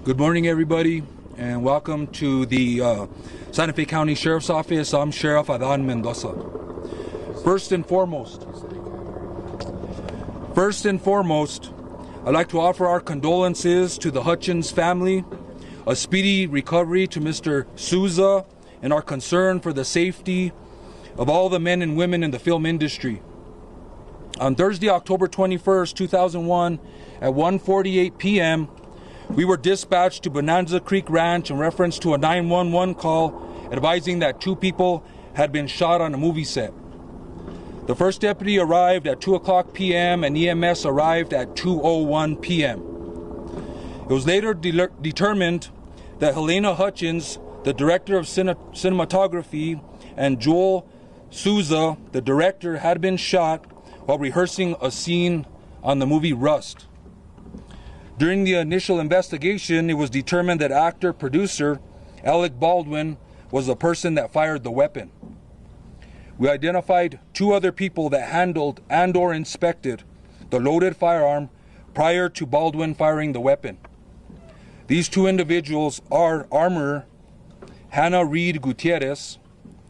Good morning, everybody, and welcome to the Santa Fe County Sheriff's Office. I'm Sheriff Adan Mendoza. First and foremost, I'd like to offer our condolences to the Hutchins family, a speedy recovery to Mr. Souza, and our concern for the safety of all the men and women in the film industry. On Thursday, October 21st, 2001, at 1:48 p.m., we were dispatched to Bonanza Creek Ranch in reference to a 911 call advising that 2 people had been shot on a movie set. The first deputy arrived at 2 o'clock p.m. and EMS arrived at 2:01 p.m. It was later determined that Helena Hutchins, the director of cinematography, and Joel Souza, the director, had been shot while rehearsing a scene on the movie Rust. During the initial investigation, it was determined that actor-producer Alec Baldwin was the person that fired the weapon. We identified 2 other people that handled and/or inspected the loaded firearm prior to Baldwin firing the weapon. These 2 individuals are armorer Hannah Reed Gutierrez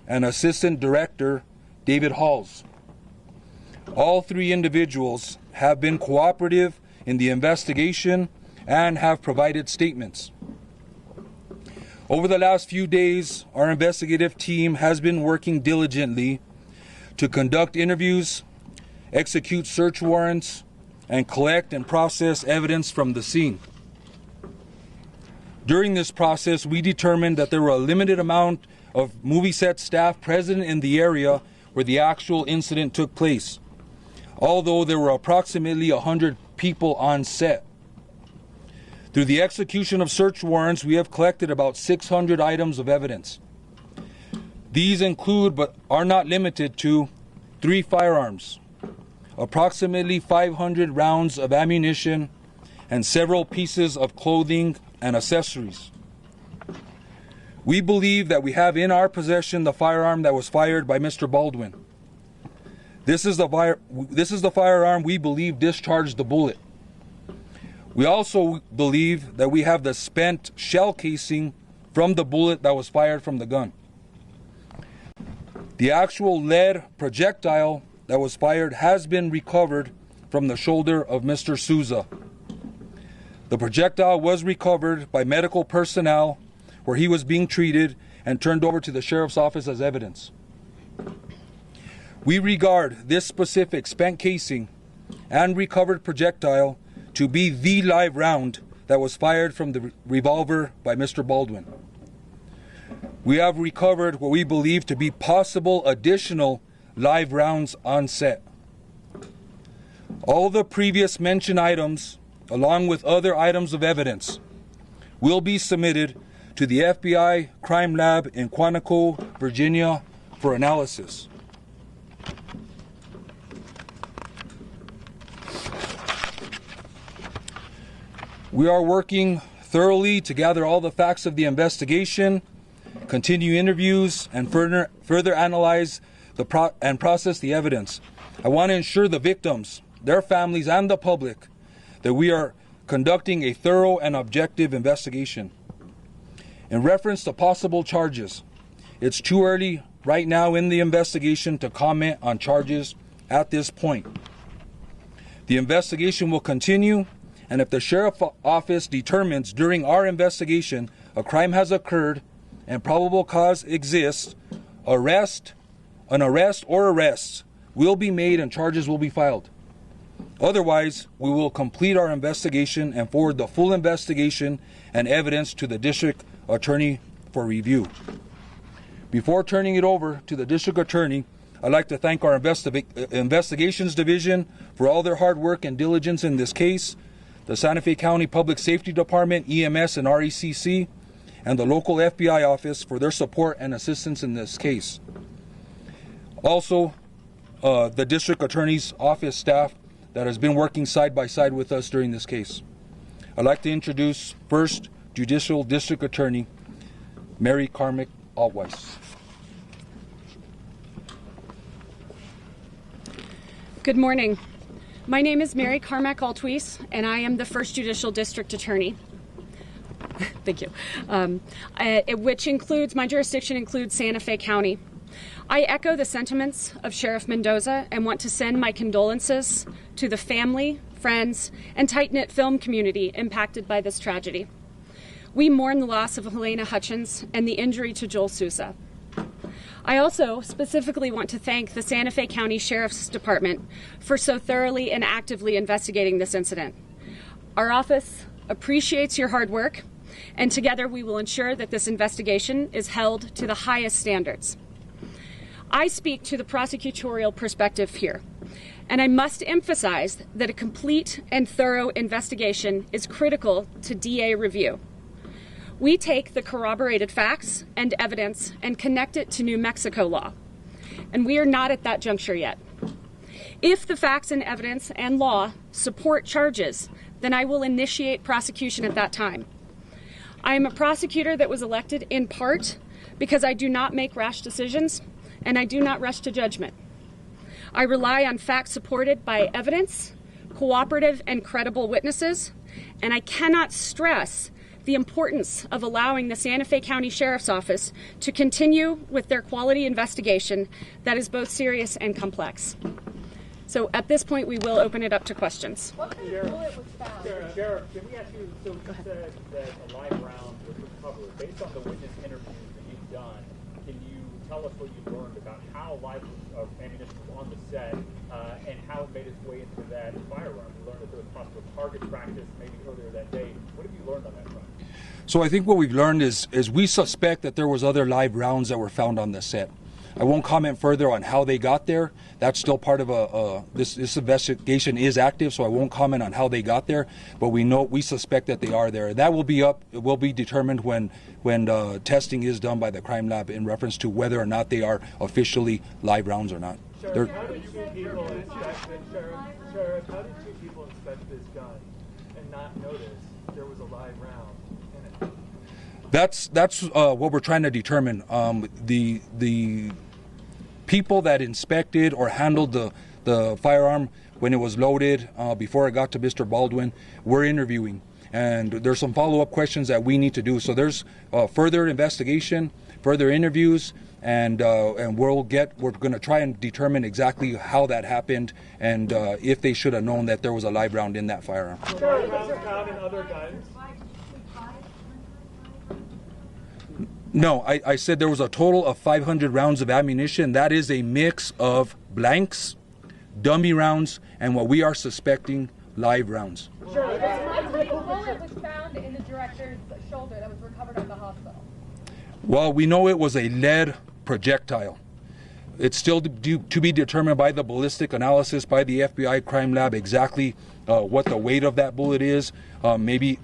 and assistant director David Halls. All 3 individuals have been cooperative in the investigation and have provided statements. Over the last few days, our investigative team has been working diligently to conduct interviews, execute search warrants, and collect and process evidence from the scene. During this process, we determined that there were a limited amount of movie set staff present in the area where the actual incident took place, although there were approximately 100 people on set. Through the execution of search warrants, we have collected about 600 items of evidence. These include, but are not limited to, 3 firearms, approximately 500 rounds of ammunition, and several pieces of clothing and accessories. We believe that we have in our possession the firearm that was fired by Mr. Baldwin. This is the firearm we believe discharged the bullet. We also believe that we have the spent shell casing from the bullet that was fired from the gun. The actual lead projectile that was fired has been recovered from the shoulder of Mr. Souza. The projectile was recovered by medical personnel where he was being treated and turned over to the sheriff's office as evidence. We regard this specific spent casing and recovered projectile to be the live round that was fired from the revolver by Mr. Baldwin. We have recovered what we believe to be possible additional live rounds on set. All the previous mentioned items, along with other items of evidence, will be submitted to the FBI Crime Lab in Quantico, Virginia, for analysis. We are working thoroughly to gather all the facts of the investigation, continue interviews, and further analyze and process the evidence. I want to ensure the victims, their families, and the public that we are conducting a thorough and objective investigation. In reference to possible charges, it's too early right now in the investigation to comment on charges at this point. The investigation will continue, and if the sheriff's office determines during our investigation a crime has occurred and probable cause exists, an arrest or arrests will be made and charges will be filed. Otherwise, we will complete our investigation and forward the full investigation and evidence to the district attorney for review. Before turning it over to the district attorney, I'd like to thank our investigations division for all their hard work and diligence in this case, the Santa Fe County Public Safety Department, EMS and RECC, and the local FBI office for their support and assistance in this case. Also, the district attorney's office staff that has been working side by side with us during this case. I'd like to introduce First Judicial District Attorney Mary Carmack Altweiss. Good morning. My name is Mary Carmack Altweiss, and I am the First Judicial District Attorney. Thank you. Which includes, my jurisdiction includes Santa Fe County. I echo the sentiments of Sheriff Mendoza and want to send my condolences to the family, friends, and tight-knit film community impacted by this tragedy. We mourn the loss of Helena Hutchins and the injury to Joel Sousa. I also specifically want to thank the Santa Fe County Sheriff's Department for so thoroughly and actively investigating this incident. Our office appreciates your hard work, and together we will ensure that this investigation is held to the highest standards. I speak to the prosecutorial perspective here, and I must emphasize that a complete and thorough investigation is critical to DA review. We take the corroborated facts and evidence and connect it to New Mexico law, and we are not at that juncture yet. If the facts and evidence and law support charges, then I will initiate prosecution at that time. I am a prosecutor that was elected in part because I do not make rash decisions and I do not rush to judgment. I rely on facts supported by evidence, cooperative and credible witnesses, and I cannot stress the importance of allowing the Santa Fe County Sheriff's Office to continue with their quality investigation that is both serious and complex. So at this point, we will open it up to questions. What kind of bullet was found? Sheriff, can we ask you, so you said that a live round was recovered. Based on the witness interviews that you've done, can you tell us what you learned about how live ammunition was on the set and how it made its way into that firearm? We learned that there was possible target practice maybe earlier that day. What have you learned on that front? So I think what we've learned is we suspect that there was other live rounds that were found on the set. I won't comment further on how they got there. That's still part of this investigation is active, so I won't comment on how they got there. But we suspect that they are there. That will be up. It will be determined when testing is done by the crime lab in reference to whether or not they are officially live rounds or not. Sheriff, how did two people inspect this gun and not notice there was a live round in it? That's what we're trying to determine. The people that inspected or handled the firearm when it was loaded before it got to Mr. Baldwin, we're interviewing. And there's some follow-up questions that we need to do. So there's further investigation, further interviews, and we're going to try and determine exactly how that happened and if they should have known that there was a live round in that firearm. No, I said there was a total of 500 rounds of ammunition. That is a mix of blanks, dummy rounds, and what we are suspecting, live rounds. Sure. A bullet was found in the director's shoulder that was recovered at the hospital. Well, we know it was a lead projectile. It's still to be determined by the ballistic analysis by the FBI crime lab exactly what the weight of that bullet is, maybe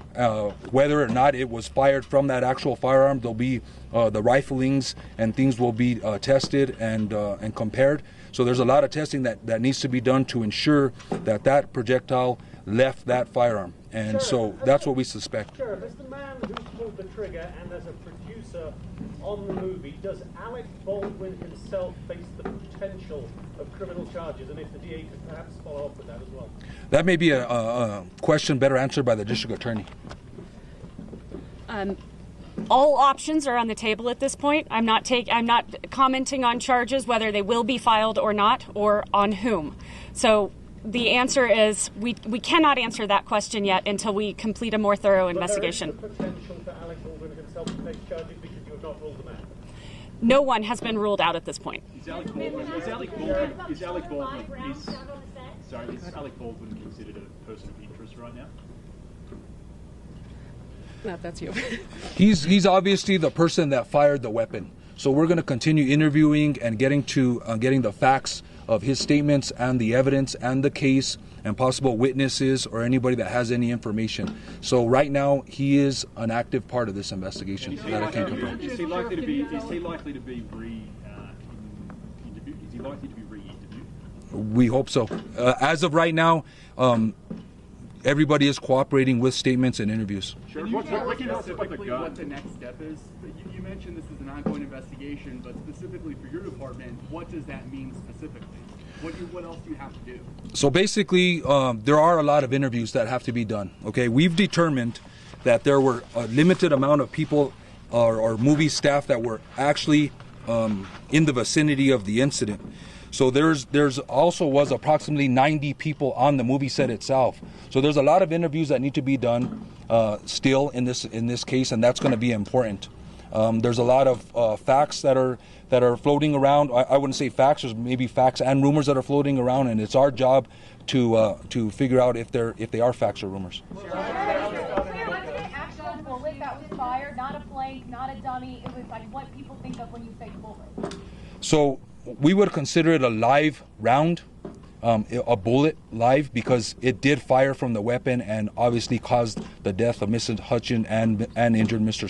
whether or not it was fired from that actual firearm. There'll be the riflings and things will be tested and compared. So there's a lot of testing that needs to be done to ensure that that projectile left that firearm. And so that's what we suspect. Sure, as the man who pulled the trigger and as a producer on the movie, does Alec Baldwin himself face the potential of criminal charges? And if the DA could perhaps follow up with that as well. That may be a question better answered by the district attorney. All options are on the table at this point. I'm not commenting on charges, whether they will be filed or not, or on whom. So the answer is we cannot answer that question yet until we complete a more thorough investigation. But there is the potential for Alec Baldwin himself to face charges because you have not ruled them out. No one has been ruled out at this point. Is Alec Baldwin considered a person of interest right now? No, that's you. He's obviously the person that fired the weapon. So we're going to continue interviewing and getting the facts of his statements and the evidence and the case and possible witnesses or anybody that has any information. So right now he is an active part of this investigation that I can confirm. Is he likely to be re-interviewed? We hope so. As of right now, everybody is cooperating with statements and interviews. Can you tell us specifically what the next step is? You mentioned this is an ongoing investigation, but specifically for your department, what does that mean specifically? What else do you have to do? So basically, there are a lot of interviews that have to be done. Okay, we've determined that there were a limited amount of people or movie staff that were actually in the vicinity of the incident. So there's also was approximately 90 people on the movie set itself. So there's a lot of interviews that need to be done still in this case, and that's going to be important. There's a lot of facts that are floating around. I wouldn't say facts. There's maybe facts and rumors that are floating around, and it's our job to figure out if they are facts or rumors. Was it an actual bullet that was fired, not a blank, not a dummy? It was like what people think of when you say bullet. So we would consider it a live round, a bullet live, because it did fire from the weapon and obviously caused the death of Mrs. Hutchin and injured Mr.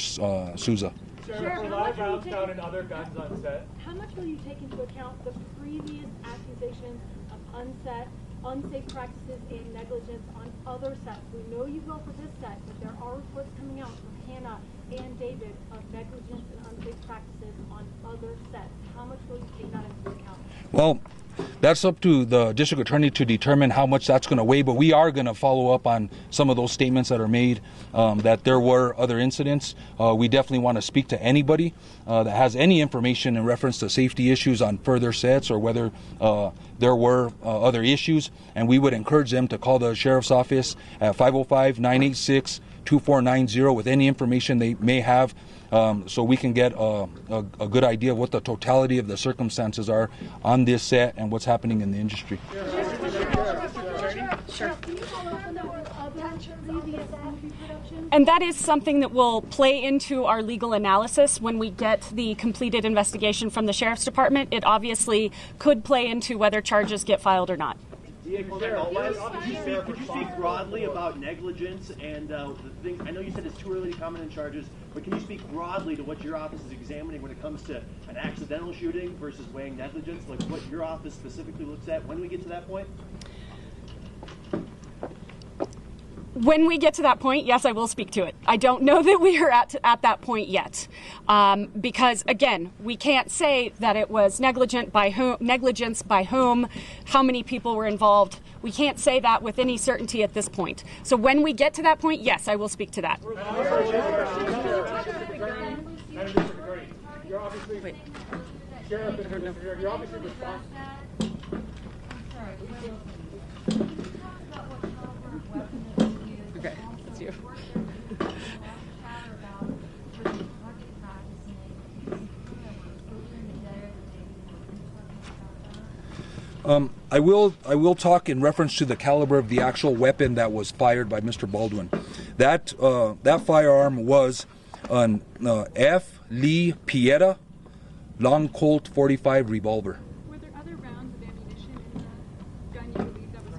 Souza. Sheriff, live rounds found in other guns on set. How much will you take into account the previous accusations of unsafe practices and negligence on other sets? We know you will for this set, but there are reports coming out from Hannah and David of negligence and unsafe practices on other sets. How much will you take that into account? Well, that's up to the district attorney to determine how much that's going to weigh, but we are going to follow up on some of those statements that are made, that there were other incidents. We definitely want to speak to anybody that has any information in reference to safety issues on further sets or whether there were other issues, and we would encourage them to call the sheriff's office at 505-986-2490 with any information they may have, so we can get a good idea of what the totality of the circumstances are on this set and what's happening in the industry. Sure. Production? And that is something that will play into our legal analysis when we get the completed investigation from the Sheriff's Department. It obviously could play into whether charges get filed or not. Could you speak broadly about negligence and the things? I know you said it's too early to comment on charges, but can you speak broadly to what your office is examining when it comes to an accidental shooting versus weighing negligence, like what your office specifically looks at when we get to that point? When we get to that point, yes, I will speak to it. I don't know that we are at that point yet, because again, we can't say that it was negligence by whom, how many people were involved. We can't say that with any certainty at this point. So when we get to that point, yes, I will speak to that. You're obviously, Sheriff, you're obviously responsible. Okay, that's you. I will talk in reference to the caliber of the actual weapon that was fired by Mr. Baldwin. That firearm was an F. Lee Pieta long Colt .45 revolver. Were there other rounds of ammunition in the gun you believe that was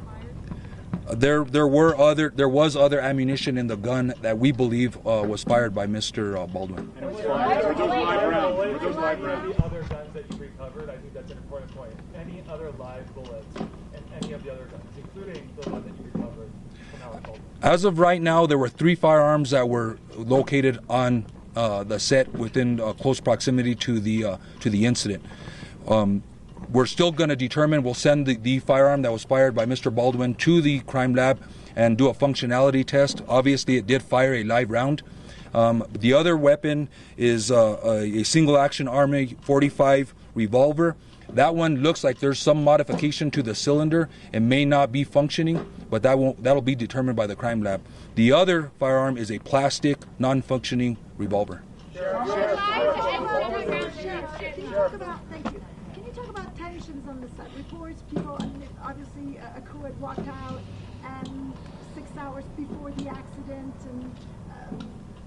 fired? There was other ammunition in the gun that we believe was fired by Mr. Baldwin. And were those live rounds? Were those live rounds? The other guns that you recovered, I think that's an important point. Any other live bullets and any of the other guns, including the one that you recovered from Alec Baldwin? As of right now, there were 3 firearms that were located on the set within close proximity to the incident. We're still going to determine. We'll send the firearm that was fired by Mr. Baldwin to the crime lab and do a functionality test. Obviously, it did fire a live round. The other weapon is a single-action Army .45 revolver. That one looks like there's some modification to the cylinder. It may not be functioning, but that'll be determined by the crime lab. The other firearm is a plastic, non-functioning revolver. Can you talk about tensions on the set? Reports, people, obviously a crew had walked out and 6 hours before the accident, and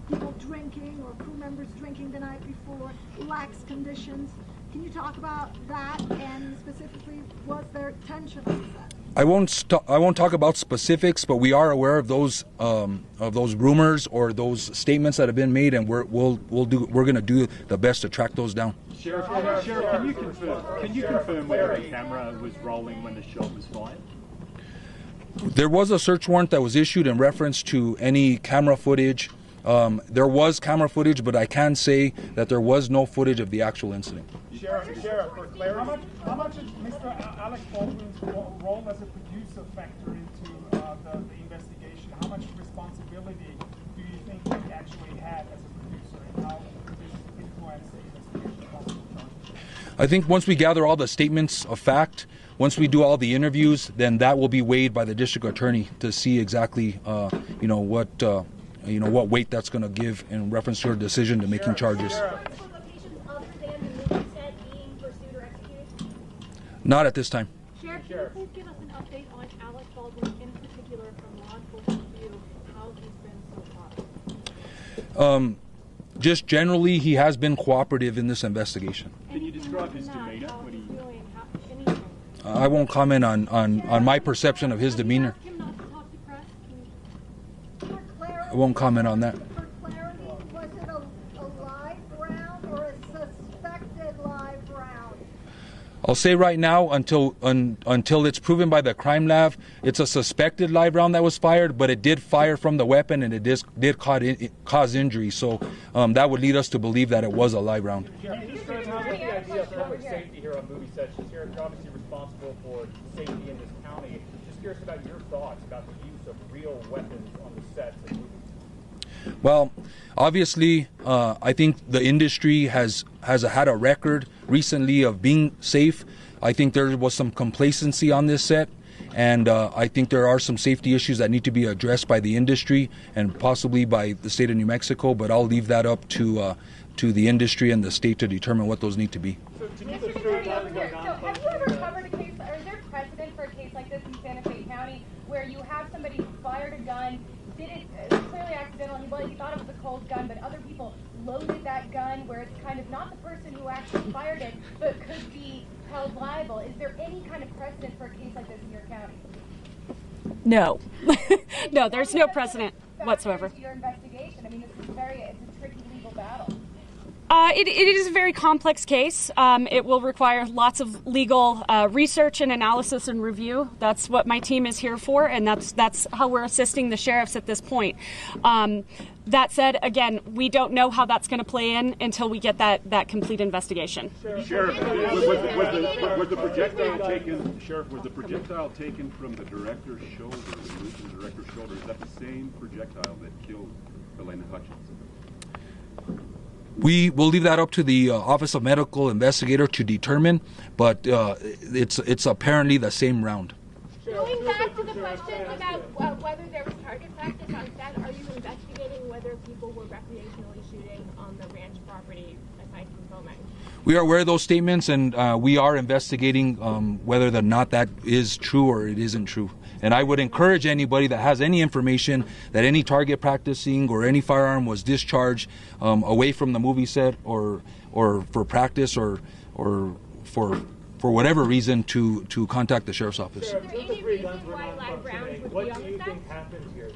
people drinking or crew members drinking the night before, lax conditions. Can you talk about that, and specifically, was there tension on the set? I won't talk about specifics, but we are aware of those rumors or those statements that have been made, and we're going to do the best to track those down. Sheriff, can you confirm whether the camera was rolling when the shot was fired? There was a search warrant that was issued in reference to any camera footage. There was camera footage, but I can say that there was no footage of the actual incident. Sheriff, for clarity, how much did Mr. Alec Baldwin's role as a producer factor into the investigation? How much responsibility do you think I think once we gather all the statements of fact, once we do all the interviews, then that will be weighed by the district attorney to see exactly, what weight that's going to give in reference to her decision to making charges. Not at this time. Sheriff, can you please give us an update on Alec Baldwin in particular from law enforcement view, how he's been so far? Just generally, he has been cooperative in this investigation. Can you describe his demeanor when he... I won't comment on my perception of his demeanor. I won't comment on that. For clarity, was it a live round or a suspected live round? I'll say right now, until it's proven by the crime lab, it's a suspected live round that was fired, but it did fire from the weapon and it did cause injury. So that would lead us to believe that it was a live round. The idea of public safety here on movie sets. Sheriff, you're obviously responsible for safety in this county. Just curious about your thoughts about the use of real weapons on the sets of movies. Well, obviously, I think the industry has had a record recently of being safe. I think there was some complacency on this set, and I think there are some safety issues that need to be addressed by the industry and possibly by the state of New Mexico, but I'll leave that up to the industry and the state to determine what those need to be. So have you ever covered a case, or is there precedent for a case like this in Santa Fe County where you have somebody who fired a gun, did it clearly accidental, he thought it was a cold gun, but other people loaded that gun where it's kind of not the person who actually fired it, but could be held liable? Is there any kind of precedent for a case like this in your county? No. No, there's no precedent whatsoever. Your investigation. I mean, it's a tricky legal battle. It is a very complex case. It will require lots of legal research and analysis and review. That's what my team is here for, and that's how we're assisting the sheriffs at this point. That said, again, we don't know how that's going to play in until we get that complete investigation. Sheriff, was the projectile taken? Sheriff, was the projectile taken from the director's shoulder? Removed from the director's shoulder? Is that the same projectile that killed Elena Hutchins? We will leave that up to the Office of Medical Investigator to determine, but it's apparently the same round. Going back to the question about whether there was target practice on set, are you investigating whether people were recreationally shooting on the ranch property aside from filming? We are aware of those statements, and we are investigating whether or not that is true or it isn't true. And I would encourage anybody that has any information that any target practicing or any firearm was discharged away from the movie set or for practice or for whatever reason to contact the sheriff's office. Is there any reason why live rounds would be on the set? What do you think happened here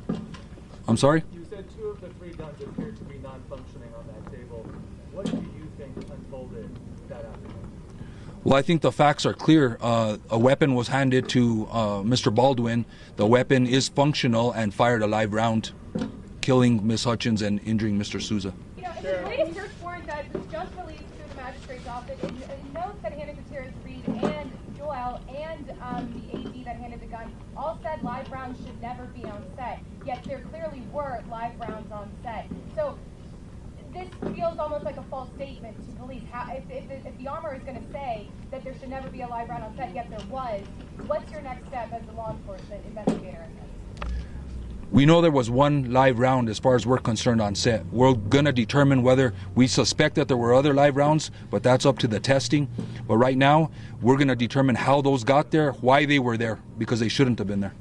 then? I'm sorry? You said 2 of the 3 guns appeared to be non-functioning on that table. What do you think unfolded that afternoon? Well, I think the facts are clear. A weapon was handed to Mr. Baldwin. The weapon is functional and fired a live round, killing Ms. Hutchins and injuring Mr. Souza. You know, in the latest search warrant that was just released through the magistrate's office, it notes that Hannah Gutierrez-Reed and Joel and the AD that handed the gun all said live rounds should never be on set, yet there clearly were live rounds on set. So this feels almost like a false statement to police. If the armor is going to say that there should never be a live round on set, yet there was, what's your next step as a law enforcement investigator in this? We know there was one live round as far as we're concerned on set. We're going to determine whether we suspect that there were other live rounds, but that's up to the testing. But right now, we're going to determine how those got there, why they were there, because they shouldn't have been there.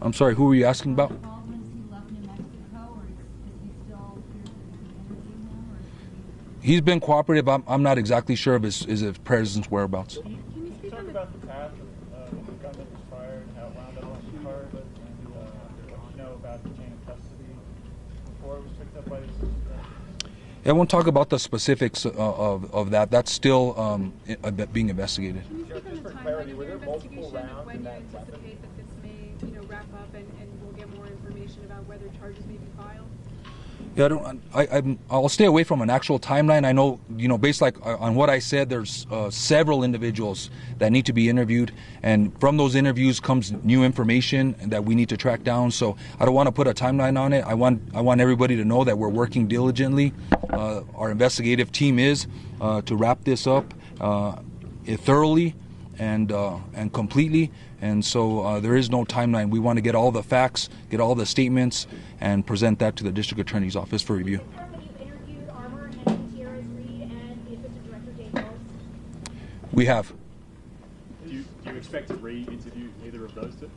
I'm sorry, who were you asking about? He's been cooperative. I'm not exactly sure of his presence whereabouts. Can you talk about the path of the gun that was fired, how it wound up on the car, but what you know about the chain of custody before it was picked up by the system? I won't talk about the specifics of that. That's still being investigated. Can you speak on the timeline of your investigation of when you anticipate that this may, wrap up and we'll get more information about whether charges may be filed? Yeah, I'll stay away from an actual timeline. I know, based on what I said, there's several individuals that need to be interviewed, and from those interviews comes new information that we need to track down. So I don't want to put a timeline on it. I want everybody to know that we're working diligently. Our investigative team is to wrap this up thoroughly and completely. And so there is no timeline. We want to get all the facts, get all the statements, and present that to the district attorney's office for review. We have. Do you expect to re-interview either of those two?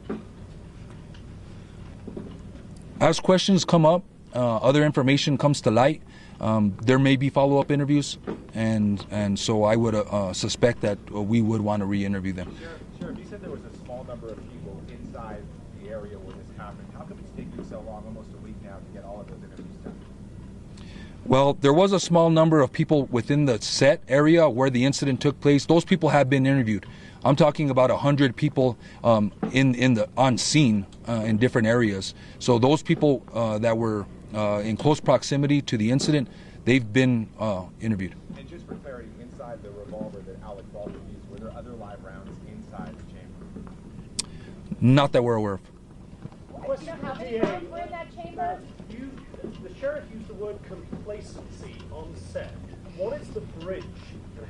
As questions come up, other information comes to light, there may be follow-up interviews, and so I would suspect that we would want to re-interview them. Sheriff, you said there was a small number of people inside the area where this happened. How come it's taking so long, almost a week now, to get all of those interviews done? Well, there was a small number of people within the set area where the incident took place. Those people have been interviewed. I'm talking about 100 people on scene in different areas. So those people that were in close proximity to the incident, they've been interviewed. And just for clarity, inside the revolver that Alec Baldwin used, were there other live rounds inside the chamber? Not that we're aware of. Do you know how many rounds were in that chamber? The sheriff used the word complacency on set. What is the bridge, and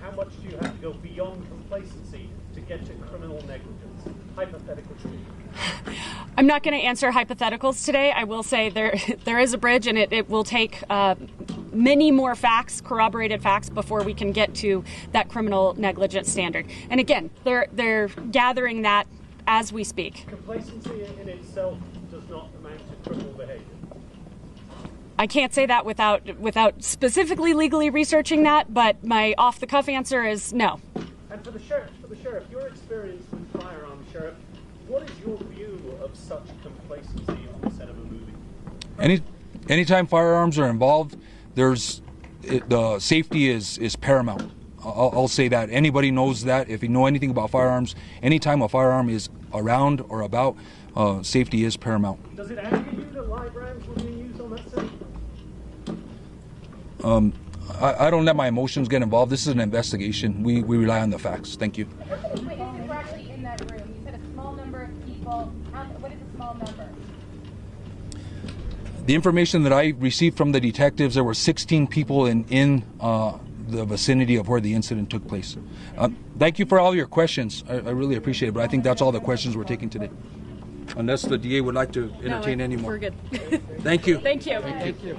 how much do you have to go beyond complacency to get to criminal negligence, hypothetically speaking? I'm not going to answer hypotheticals today. I will say there is a bridge, and it will take many more facts, corroborated facts, before we can get to that criminal negligence standard. And again, they're gathering that as we speak. Complacency in itself does not amount to criminal behavior. I can't say that without specifically legally researching that, but my off-the-cuff answer is no. And for the sheriff, your experience with Firearm, Sheriff, what is your view of such complacency on the set of a movie? Anytime firearms are involved, the safety is paramount. I'll say that. Anybody knows that. If you know anything about firearms, anytime a firearm is around or about, safety is paramount. Does it anger you that live rounds were being used on that set? I don't let my emotions get involved. This is an investigation. We rely on the facts. Thank you. How many witnesses were actually in that room? You said a small number of people. What is a small number? The information that I received from the detectives, there were 16 people in the vicinity of where the incident took place. Thank you for all your questions. I really appreciate it, but I think that's all the questions we're taking today. Unless the DA would like to entertain any more. We're good. Thank you. Thank you. Thank you.